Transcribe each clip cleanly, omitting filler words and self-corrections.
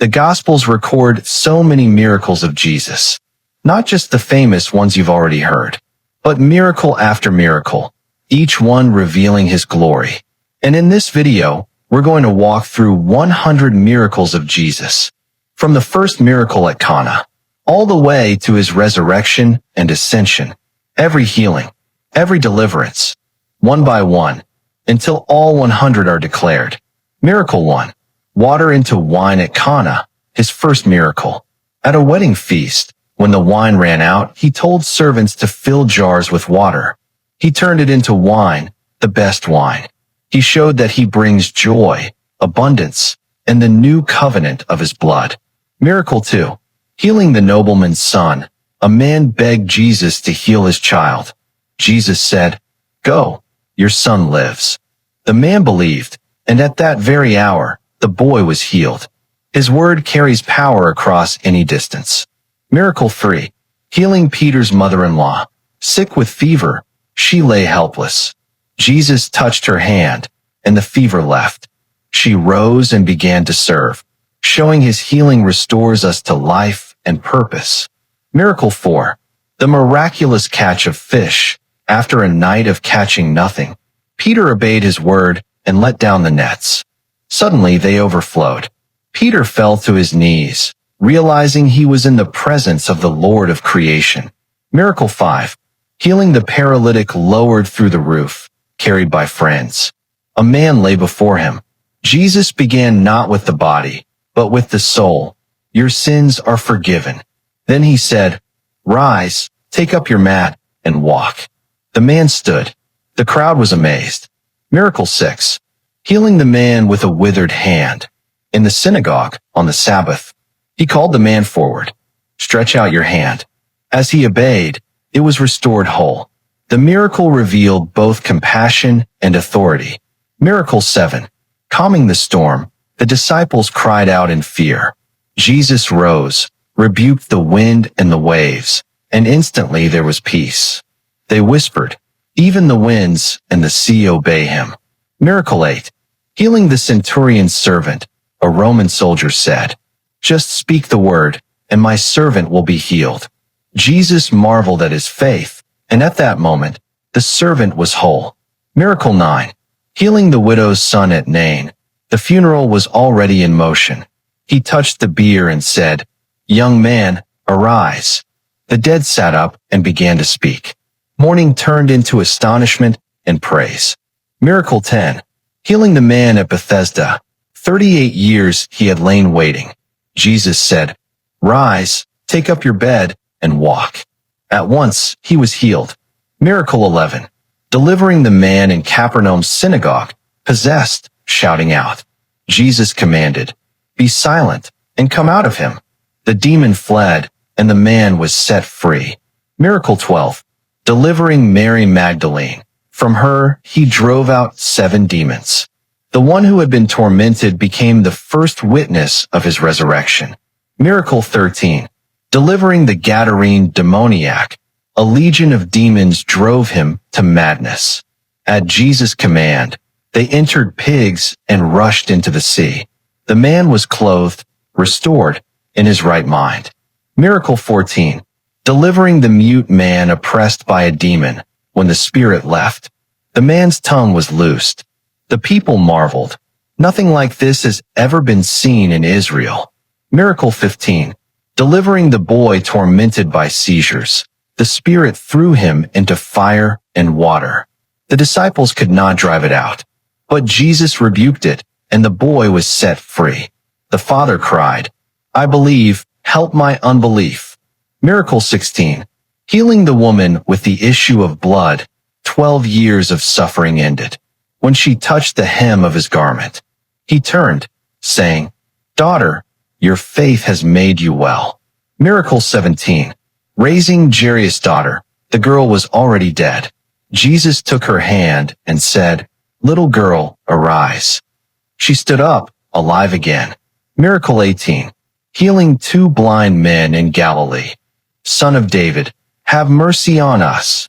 The Gospels record so many miracles of Jesus. Not just the famous ones you've already heard, but miracle after miracle, each one revealing his glory. And in this video, we're going to walk through 100 miracles of Jesus. From the first miracle at Cana, all the way to his resurrection and ascension. Every healing, every deliverance, one by one, until all 100 are declared. Miracle 1. Water into wine at Cana, his first miracle. At a wedding feast, when the wine ran out, he told servants to fill jars with water. He turned it into wine, the best wine. He showed that he brings joy, abundance, and the new covenant of his blood. Miracle 2. Healing the nobleman's son. A man begged Jesus to heal his child. Jesus said, "Go, your son lives." The man believed, and at that very hour, the boy was healed. His word carries power across any distance. Miracle 3. Healing Peter's mother-in-law. Sick with fever, she lay helpless. Jesus touched her hand, and the fever left. She rose and began to serve, showing his healing restores us to life and purpose. Miracle 4. The miraculous catch of fish. After a night of catching nothing, Peter obeyed his word and let down the nets. Suddenly they overflowed. Peter fell to his knees, realizing he was in the presence of the Lord of creation. Miracle 5. Healing the paralytic lowered through the roof, carried by friends. A man lay before him. Jesus began not with the body, but with the soul. "Your sins are forgiven." Then he said, "Rise, take up your mat, and walk." The man stood. The crowd was amazed. Miracle 6. Healing the man with a withered hand. In the synagogue, on the Sabbath, he called the man forward. "Stretch out your hand." As he obeyed, it was restored whole. The miracle revealed both compassion and authority. Miracle 7. Calming the storm, the disciples cried out in fear. Jesus rose, rebuked the wind and the waves, and instantly there was peace. They whispered, "Even the winds and the sea obey him." Miracle 8. Healing the centurion's servant. A Roman soldier said, "Just speak the word, and my servant will be healed." Jesus marveled at his faith, and at that moment, the servant was whole. Miracle 9. Healing the widow's son at Nain. The funeral was already in motion. He touched the bier and said, "Young man, arise." The dead sat up and began to speak. Mourning turned into astonishment and praise. Miracle 10. Healing the man at Bethesda. 38 years he had lain waiting. Jesus said, "Rise, take up your bed, and walk." At once he was healed. Miracle 11. Delivering the man in Capernaum's synagogue, possessed, shouting out. Jesus commanded, "Be silent, and come out of him." The demon fled, and the man was set free. Miracle 12. Delivering Mary Magdalene. From her he drove out 7 demons. The one who had been tormented became the first witness of his resurrection. Miracle 13. Delivering the Gadarene demoniac. A legion of demons drove him to madness. At Jesus' command, they entered pigs and rushed into the sea. The man was clothed, restored, in his right mind. Miracle 14. Delivering the mute man oppressed by a demon. When the spirit left, the man's tongue was loosed. The people marveled. Nothing like this has ever been seen in Israel. Miracle 15. Delivering the boy tormented by seizures. The spirit threw him into fire and water. The disciples could not drive it out, but Jesus rebuked it, and the boy was set free. The father cried, "I believe, help my unbelief." Miracle 16. Healing the woman with the issue of blood. 12 years of suffering ended. When she touched the hem of his garment, he turned, saying, "Daughter, your faith has made you well." Miracle 17. Raising Jairus' daughter. The girl was already dead. Jesus took her hand and said, "Little girl, arise." She stood up, alive again. Miracle 18. Healing 2 blind men in Galilee. Son of David, have mercy on us.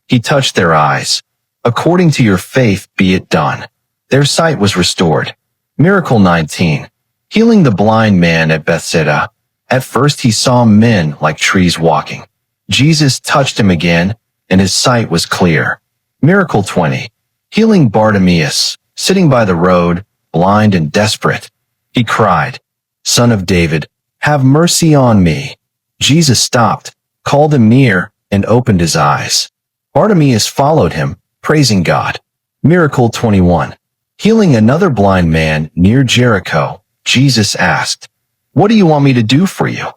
He touched their eyes. According to your faith be it done. Their sight was restored. Miracle 19. Healing the blind man at Bethsaida. At first he saw men like trees walking. Jesus touched him again, and his sight was clear. Miracle 20. Healing Bartimaeus, sitting by the road, blind and desperate. He cried, "Son of David, have mercy on me." Jesus stopped, called him near, and opened his eyes. Bartimaeus followed him, praising God. Miracle 21. Healing another blind man near Jericho. Jesus asked, "What do you want me to do for you?"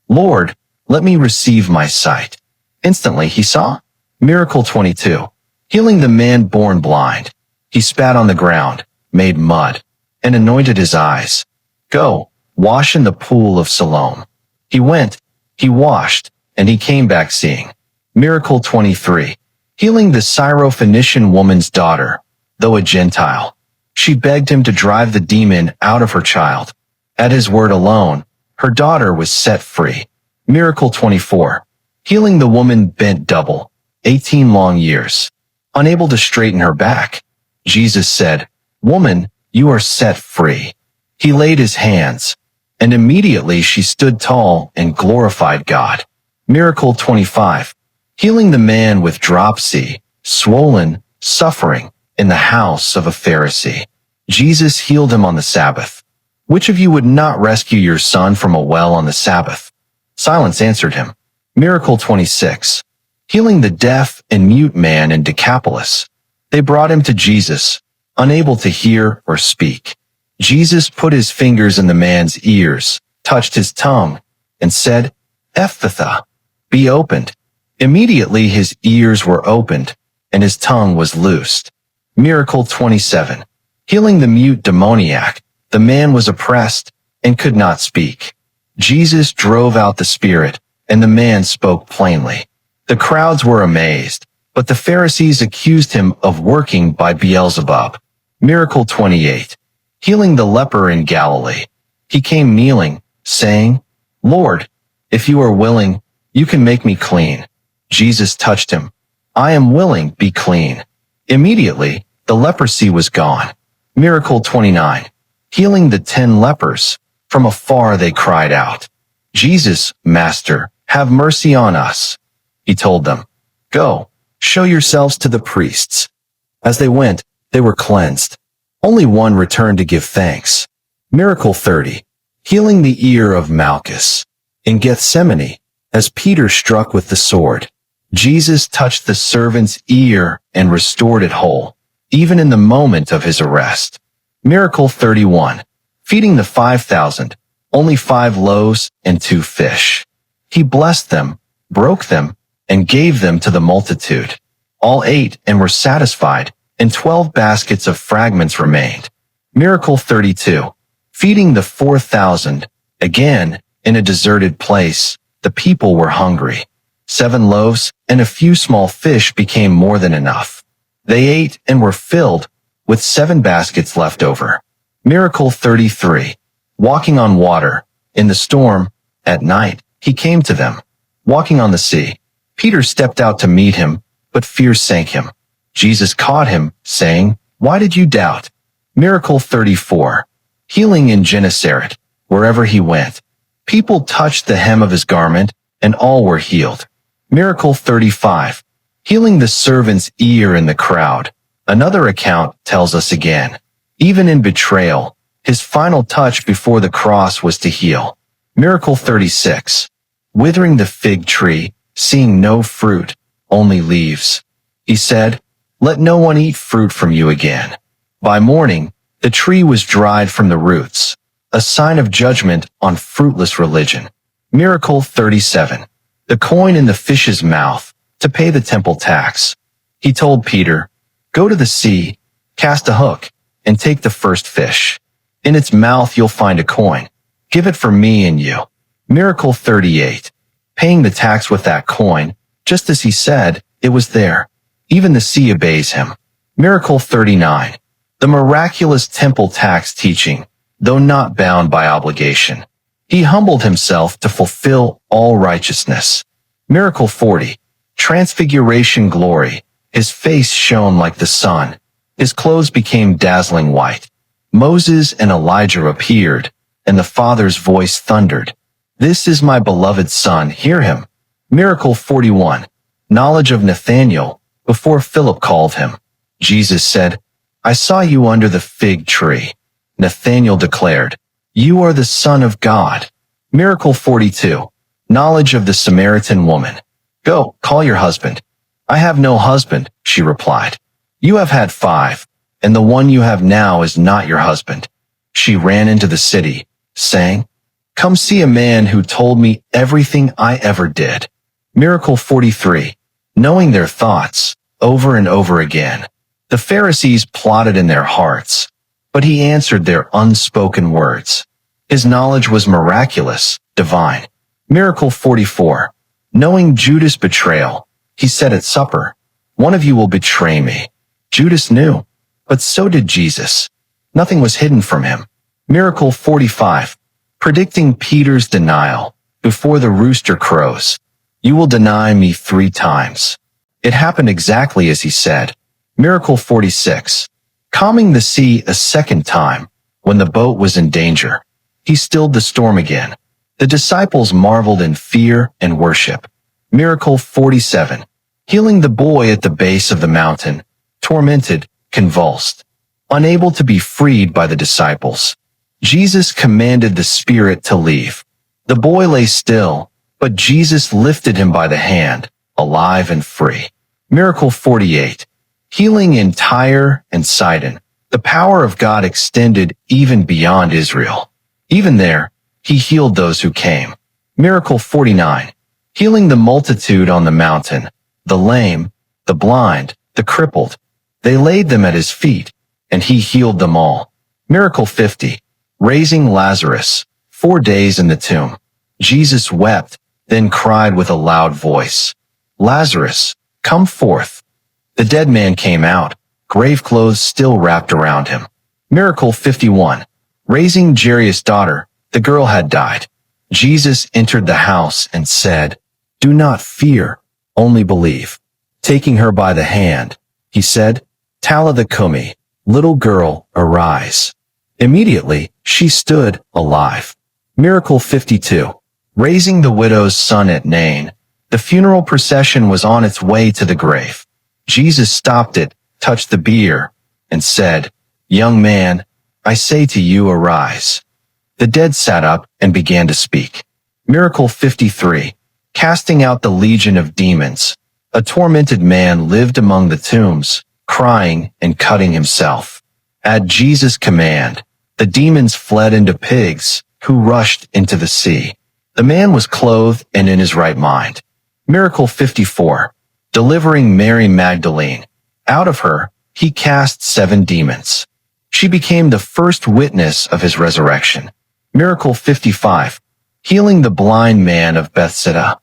"Lord, let me receive my sight." Instantly he saw. Miracle 22. Healing the man born blind. He spat on the ground, made mud, and anointed his eyes. "Go, wash in the pool of Siloam." He went, he washed, and he came back seeing. Miracle 23. Healing the Syrophoenician woman's daughter, though a Gentile. She begged him to drive the demon out of her child. At his word alone, her daughter was set free. Miracle 24. Healing the woman bent double, 18 long years, unable to straighten her back. Jesus said, "Woman, you are set free." He laid his hands, and immediately she stood tall and glorified God. Miracle 25. Healing the man with dropsy, swollen, suffering, in the house of a Pharisee. Jesus healed him on the Sabbath. "Which of you would not rescue your son from a well on the Sabbath?" Silence answered him. Miracle 26. Healing the deaf and mute man in Decapolis. They brought him to Jesus, unable to hear or speak. Jesus put his fingers in the man's ears, touched his tongue, and said, "Ephphatha, be opened." Immediately his ears were opened, and his tongue was loosed. Miracle 27. Healing the mute demoniac. The man was oppressed and could not speak. Jesus drove out the spirit, and the man spoke plainly. The crowds were amazed, but the Pharisees accused him of working by Beelzebub. Miracle 28. Healing the leper in Galilee. He came kneeling, saying, "Lord, if you are willing, you can make me clean." Jesus touched him. "I am willing, be clean." Immediately, the leprosy was gone. Miracle 29. Healing the 10 lepers. From afar they cried out, "Jesus, Master, have mercy on us." He told them, "Go, show yourselves to the priests." As they went, they were cleansed. Only one returned to give thanks. Miracle 30. Healing the ear of Malchus. In Gethsemane, as Peter struck with the sword, Jesus touched the servant's ear and restored it whole, even in the moment of his arrest. Miracle 31. Feeding the 5,000, only 5 loaves and 2 fish. He blessed them, broke them, and gave them to the multitude. All ate and were satisfied, and 12 baskets of fragments remained. Miracle 32. Feeding the 4,000, again, in a deserted place, the people were hungry. 7 loaves and a few small fish became more than enough. They ate and were filled, with 7 baskets left over. Miracle 33. Walking on water. In the storm, at night, he came to them. Walking on the sea. Peter stepped out to meet him, but fear sank him. Jesus caught him, saying, "Why did you doubt?" Miracle 34. Healing in Gennesaret. Wherever he went, people touched the hem of his garment, and all were healed. Miracle 35. Healing the servant's ear in the crowd. Another account tells us again, even in betrayal, his final touch before the cross was to heal. Miracle 36. Withering the fig tree, seeing no fruit, only leaves. He said, "Let no one eat fruit from you again." By morning, the tree was dried from the roots, a sign of judgment on fruitless religion. Miracle 37. The coin in the fish's mouth, to pay the temple tax. He told Peter, "Go to the sea, cast a hook, and take the first fish. In its mouth you'll find a coin. Give it for me and you." Miracle 38. Paying the tax with that coin, just as he said, it was there. Even the sea obeys him. Miracle 39. The miraculous temple tax teaching, though not bound by obligation. He humbled himself to fulfill all righteousness. Miracle 40. Transfiguration glory. His face shone like the sun. His clothes became dazzling white. Moses and Elijah appeared, and the Father's voice thundered, "This is my beloved Son, hear him." Miracle 41. Knowledge of Nathanael, before Philip called him. Jesus said, "I saw you under the fig tree." Nathanael declared, "You are the Son of God." Miracle 42. Knowledge of the Samaritan woman. "Go, call your husband." "I have no husband," she replied. "You have had 5, and the one you have now is not your husband." She ran into the city, saying, "Come see a man who told me everything I ever did." Miracle 43. Knowing their thoughts, over and over again. The Pharisees plotted in their hearts, but he answered their unspoken words. His knowledge was miraculous, divine. Miracle 44. Knowing Judas' betrayal, he said at supper, "One of you will betray me." Judas knew, but so did Jesus. Nothing was hidden from him. Miracle 45. Predicting Peter's denial, before the rooster crows. "You will deny me 3 times." It happened exactly as he said. Miracle 46. Calming the sea a second time, when the boat was in danger. He stilled the storm again. The disciples marveled in fear and worship. Miracle 47. Healing the boy at the base of the mountain, tormented, convulsed, unable to be freed by the disciples. Jesus commanded the spirit to leave. The boy lay still, but Jesus lifted him by the hand, alive and free. Miracle 48. Healing in Tyre and Sidon. The power of God extended even beyond Israel. Even there, he healed those who came. Miracle 49. Healing the multitude on the mountain, the lame, the blind, the crippled. They laid them at his feet, and he healed them all. Miracle 50. Raising Lazarus, 4 days in the tomb. Jesus wept, then cried with a loud voice, "Lazarus, come forth." The dead man came out, grave clothes still wrapped around him. Miracle 51. Raising Jairus' daughter, the girl had died. Jesus entered the house and said, "Do not fear, only believe." Taking her by the hand, he said, "Talitha cumi," little girl, arise. Immediately, she stood, alive. Miracle 52. Raising the widow's son at Nain. The funeral procession was on its way to the grave. Jesus stopped it, touched the bier, and said, "Young man, I say to you, arise." The dead sat up and began to speak. Miracle 53. Casting out the legion of demons. A tormented man lived among the tombs, crying and cutting himself. At Jesus' command, the demons fled into pigs, who rushed into the sea. The man was clothed and in his right mind. Miracle 54. Delivering Mary Magdalene. Out of her, he cast 7 demons. She became the first witness of his resurrection. Miracle 55. Healing the blind man of Bethsaida.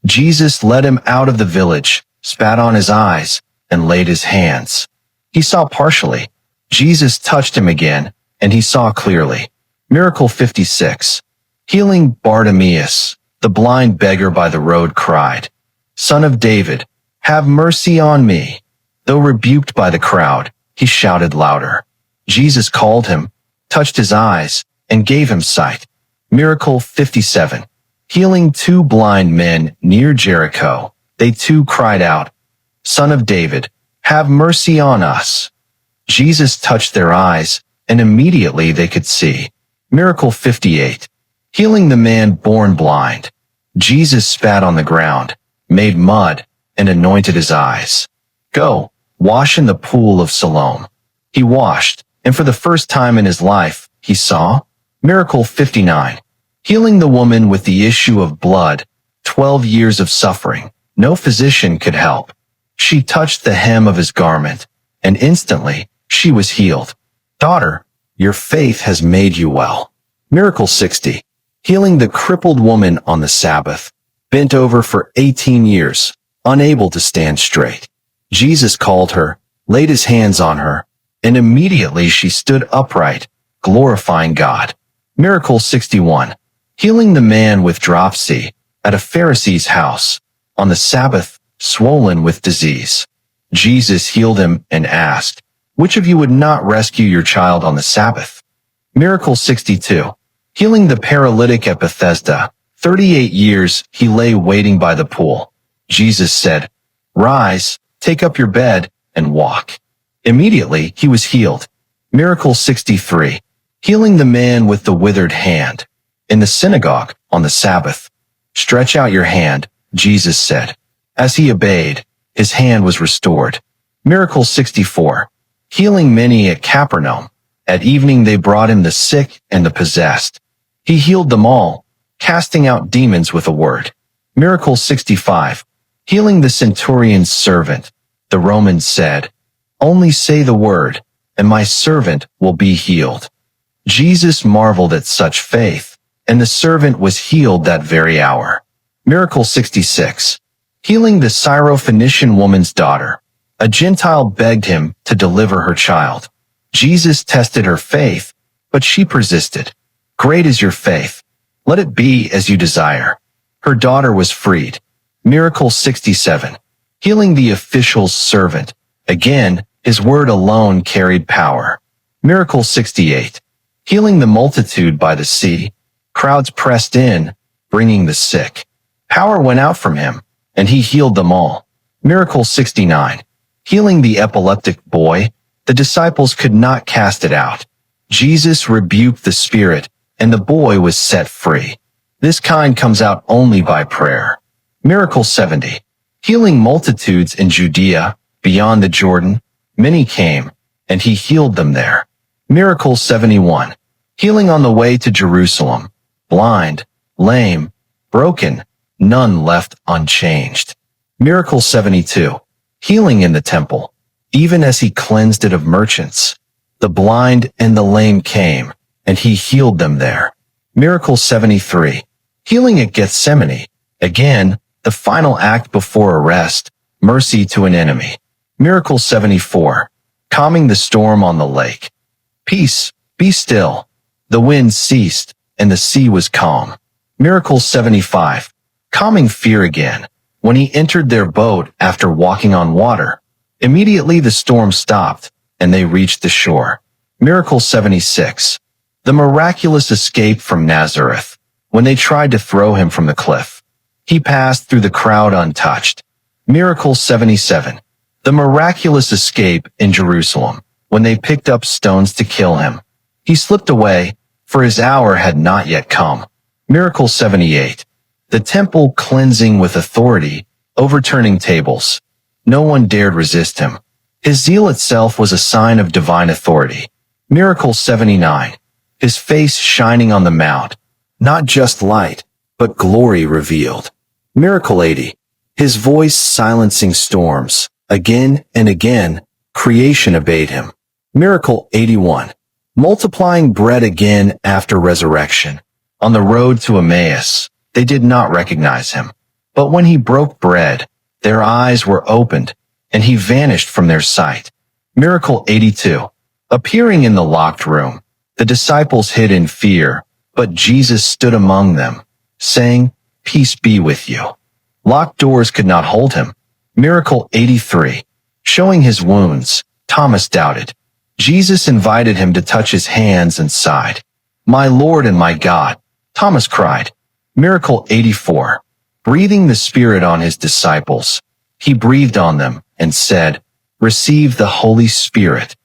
Jesus led him out of the village, spat on his eyes, and laid his hands. He saw partially. Jesus touched him again, and he saw clearly. Miracle 56. Healing Bartimaeus, the blind beggar by the road cried, "Son of David, have mercy on me." Though rebuked by the crowd, he shouted louder. Jesus called him, touched his eyes, and gave him sight. Miracle 57. Healing 2 blind men near Jericho. They too cried out, "Son of David, have mercy on us." Jesus touched their eyes, and immediately they could see. Miracle 58. Healing the man born blind. Jesus spat on the ground, made mud, and anointed his eyes. "Go, wash in the pool of Siloam." He washed, and for the first time in his life, he saw. Miracle 59. Healing the woman with the issue of blood, 12 years of suffering. No physician could help. She touched the hem of his garment, and instantly, she was healed. "Daughter, your faith has made you well." Miracle 60. Healing the crippled woman on the Sabbath, bent over for 18 years, unable to stand straight. Jesus called her, laid his hands on her, and immediately she stood upright, glorifying God. Miracle 61. Healing the man with dropsy at a Pharisee's house, on the Sabbath, swollen with disease. Jesus healed him and asked, "Which of you would not rescue your child on the Sabbath?" Miracle 62. Healing the paralytic at Bethesda. 38 years he lay waiting by the pool. Jesus said, "Rise, take up your bed, and walk." Immediately he was healed. Miracle 63. Healing the man with the withered hand. In the synagogue, on the Sabbath. "Stretch out your hand," Jesus said. As he obeyed, his hand was restored. Miracle 64. Healing many at Capernaum. At evening they brought him the sick and the possessed. He healed them all, casting out demons with a word. Miracle 65. Healing the centurion's servant. The Romans said, "Only say the word, and my servant will be healed." Jesus marveled at such faith, and the servant was healed that very hour. Miracle 66. Healing the Syrophoenician woman's daughter. A Gentile begged him to deliver her child. Jesus tested her faith, but she persisted. "Great is your faith. Let it be as you desire." Her daughter was freed. Miracle 67. Healing the official's servant. Again, his word alone carried power. Miracle 68. Healing the multitude by the sea. Crowds pressed in, bringing the sick. Power went out from him, and he healed them all. Miracle 69. Healing the epileptic boy. The disciples could not cast it out. Jesus rebuked the spirit, and the boy was set free. This kind comes out only by prayer. Miracle 70. Healing multitudes in Judea, beyond the Jordan. Many came, and he healed them there. Miracle 71. Healing on the way to Jerusalem. Blind, lame, broken, none left unchanged. Miracle 72. Healing in the temple. Even as he cleansed it of merchants. The blind and the lame came, and he healed them there. Miracle 73. Healing at Gethsemane. Again, the final act before arrest. Mercy to an enemy. Miracle 74. Calming the storm on the lake. "Peace, be still." The wind ceased, and the sea was calm. Miracle 75. Calming fear again. When he entered their boat after walking on water, immediately the storm stopped, and they reached the shore. Miracle 76. The miraculous escape from Nazareth. When they tried to throw him from the cliff, he passed through the crowd untouched. Miracle 77. The miraculous escape in Jerusalem. When they picked up stones to kill him, he slipped away, for his hour had not yet come. Miracle 78. The temple cleansing with authority, overturning tables. No one dared resist him. His zeal itself was a sign of divine authority. Miracle 79. His face shining on the mount. Not just light, but glory revealed. Miracle 80. His voice silencing storms. Again and again, creation obeyed him. Miracle 81. Multiplying bread again after resurrection. On the road to Emmaus, they did not recognize him. But when he broke bread, their eyes were opened, and he vanished from their sight. Miracle 82. Appearing in the locked room, the disciples hid in fear, but Jesus stood among them, saying, "Peace be with you." Locked doors could not hold him. Miracle 83. Showing his wounds, Thomas doubted. Jesus invited him to touch his hands and sighed. "My Lord and my God," Thomas cried. Miracle 84. Breathing the Spirit on his disciples, he breathed on them and said, "Receive the Holy Spirit."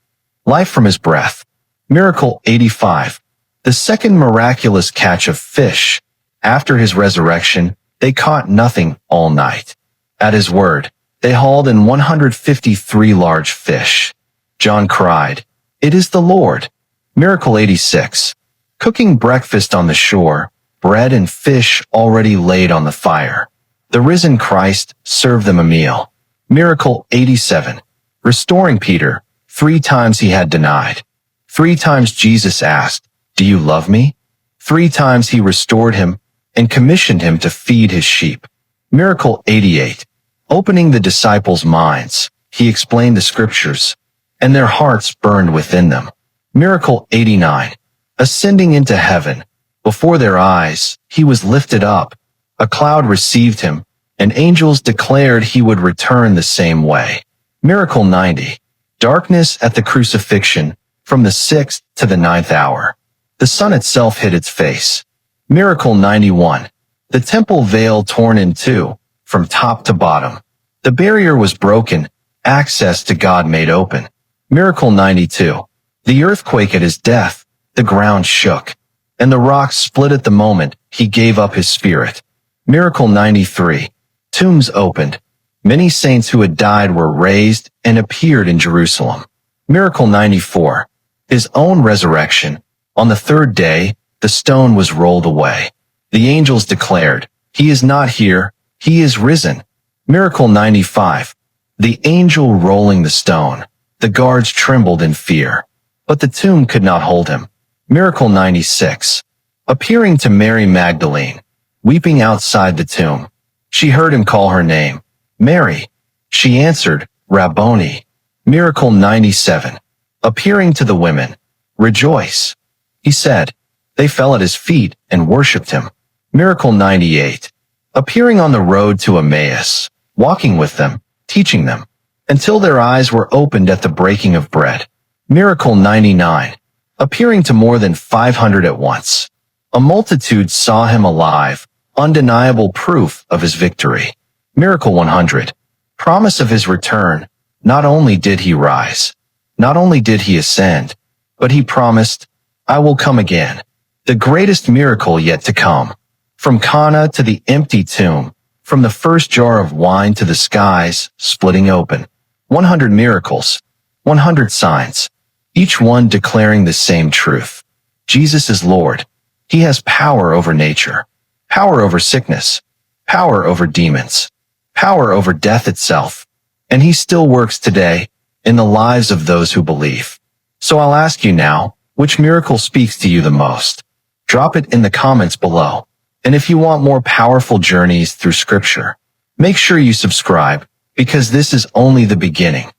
Life from his breath. Miracle 85. The second miraculous catch of fish. After his resurrection, they caught nothing all night. At his word, they hauled in 153 large fish. John cried, "It is the Lord." Miracle 86. Cooking breakfast on the shore, bread and fish already laid on the fire. The risen Christ served them a meal. Miracle 87. Restoring Peter. 3 times he had denied. 3 times Jesus asked, "Do you love me?" 3 times he restored him and commissioned him to feed his sheep. Miracle 88. Opening the disciples' minds, he explained the scriptures, and their hearts burned within them. Miracle 89. Ascending into heaven. Before their eyes, he was lifted up. A cloud received him, and angels declared he would return the same way. Miracle 90. Darkness at the crucifixion, from the 6th to the 9th hour. The sun itself hid its face. Miracle 91. The temple veil torn in two, from top to bottom. The barrier was broken, access to God made open. Miracle 92. The earthquake at his death, the ground shook, and the rocks split at the moment he gave up his spirit. Miracle 93. Tombs opened. Many saints who had died were raised and appeared in Jerusalem. Miracle 94. His own resurrection. On the third day, the stone was rolled away. The angels declared, "He is not here, he is risen." Miracle 95. The angel rolling the stone. The guards trembled in fear, but the tomb could not hold him. Miracle 96. Appearing to Mary Magdalene, weeping outside the tomb. She heard him call her name, Mary. She answered, Rabboni. Miracle 97. Appearing to the women, rejoice. He said. They fell at his feet and worshipped him. Miracle 98. Appearing on the road to Emmaus, walking with them, teaching them, until their eyes were opened at the breaking of bread. Miracle 99. Appearing to more than 500 at once. A multitude saw him alive, undeniable proof of his victory. Miracle 100. Promise of his return. Not only did he rise, not only did he ascend, but he promised, I will come again. The greatest miracle yet to come. From Cana to the empty tomb, from the first jar of wine to the skies splitting open. 100 miracles, 100 signs, each one declaring the same truth. Jesus is Lord. He has power over nature, power over sickness, power over demons, power over death itself. And he still works today in the lives of those who believe. So I'll ask you now, which miracle speaks to you the most? Drop it in the comments below. And if you want more powerful journeys through Scripture, make sure you subscribe, because this is only the beginning.